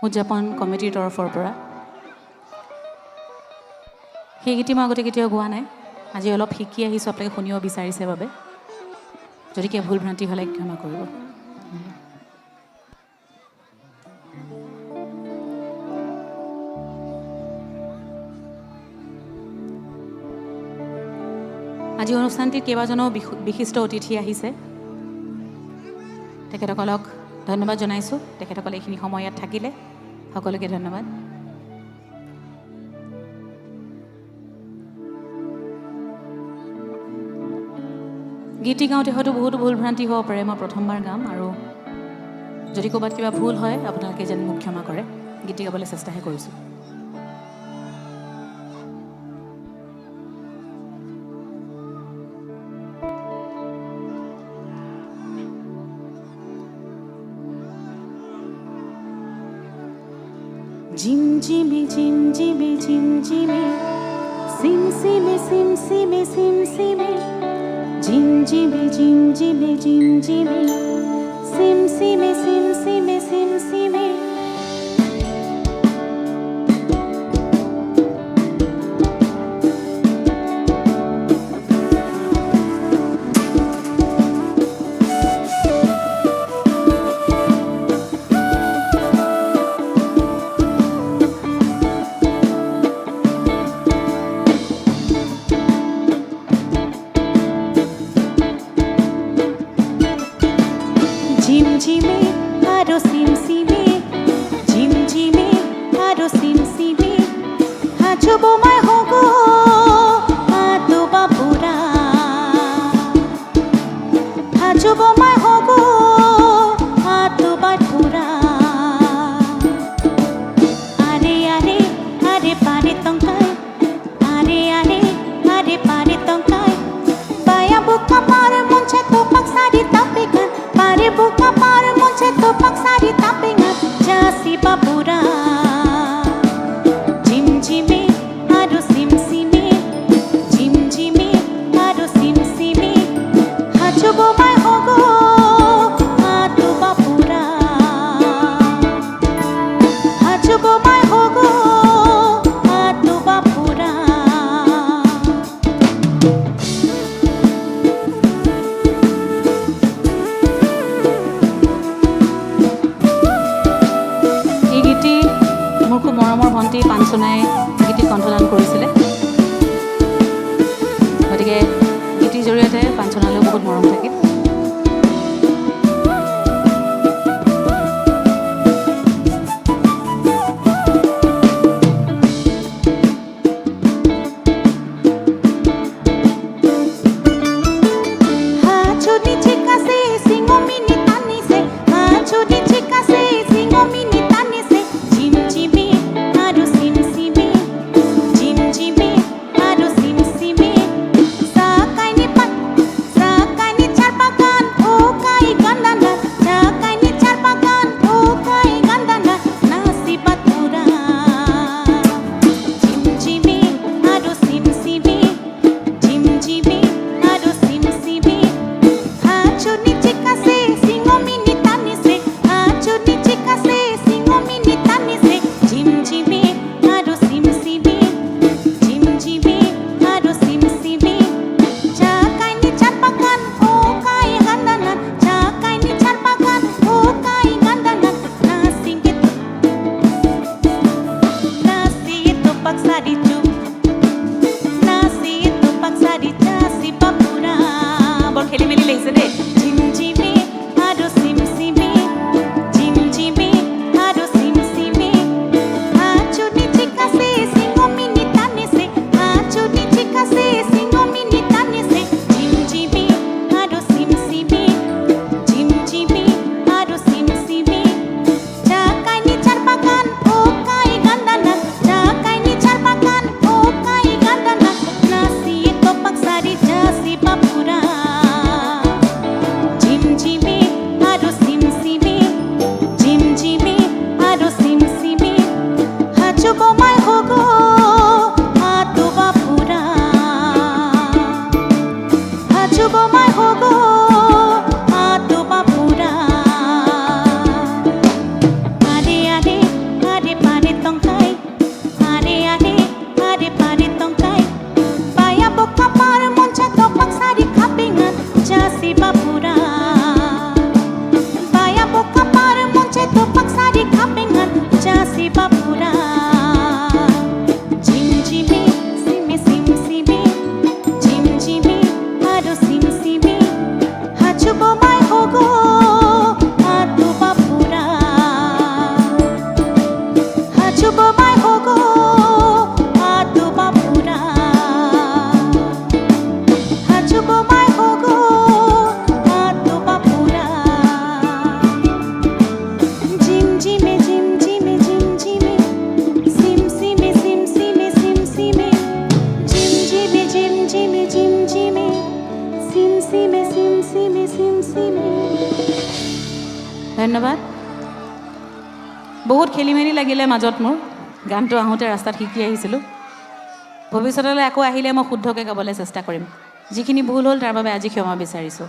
উদযাপন কমিটিৰ তৰফৰ পৰা সেই গীতি মই আগতে কেতিয়াও গোৱা নাই আজি অলপ শিকি আহিছোঁ আপোনালোকে শুনিব বিচাৰিছে বাবে যদি কিবা ভুল ভ্ৰান্তি হ'লে ক্ষমা কৰিব আজি অনুষ্ঠানটিত কেইবাজনো বিশিষ্ট অতিথি আহিছে তেখেতসকলক ধন্যবাদ জনাইছোঁ তেখেতসকলে এইখিনি সময় ইয়াত থাকিলে সকলোকে ধন্যবাদ গীতি গাওঁতে হয়তো বহুতো ভুল ভ্ৰান্তি হ'ব পাৰে মই প্ৰথমবাৰ গাম আৰু যদি ক'ৰবাত কিবা ভুল হয় আপোনালোকে যেন মোক ক্ষমা কৰে গীতি গাবলৈ চেষ্টাহে কৰিছোঁ Jim Jimmy Jim Jimmy Jim Jimmy Sim Simmy Sim Simmy Sim Simmy Jim Jimmy Jim Jimmy Jim Jimmy Sim Simmy Sim Simmy Sim Simmy Jim Jimmy, aro sim simi. Jim Jimmy, aro sim simi. Hajo bomai hogo, ado babura. Hajo bomai hogo, ado babura. Are are are pare tongkai. Are pare tongkai. Baya buka pare monche topak sari tapekan. Pare buka pare monche topak sari tapengat jasi babura Jim Jimmy aro sim simi Jim Jimmy aro sim simi hajo bomai hogo ado babura hajo bomai hogo ado babura মোৰ খুব মৰমৰ ভণ্টি পাঞ্চনাই গীতি কণ্ঠদান কৰিছিলে গতিকে গীতিৰ জৰিয়তে পাঞ্চনালৈও বহুত মৰম থাকিল বহুত খেলি মেলি লাগিলে মাজত মোৰ গানটো আহোঁতে ৰাস্তাত শিকি আহিছিলোঁ ভৱিষ্যতলৈ আকৌ আহিলে মই শুদ্ধকৈ গাবলৈ চেষ্টা কৰিম যিখিনি ভুল হ'ল তাৰ বাবে আজি ক্ষমা বিচাৰিছোঁ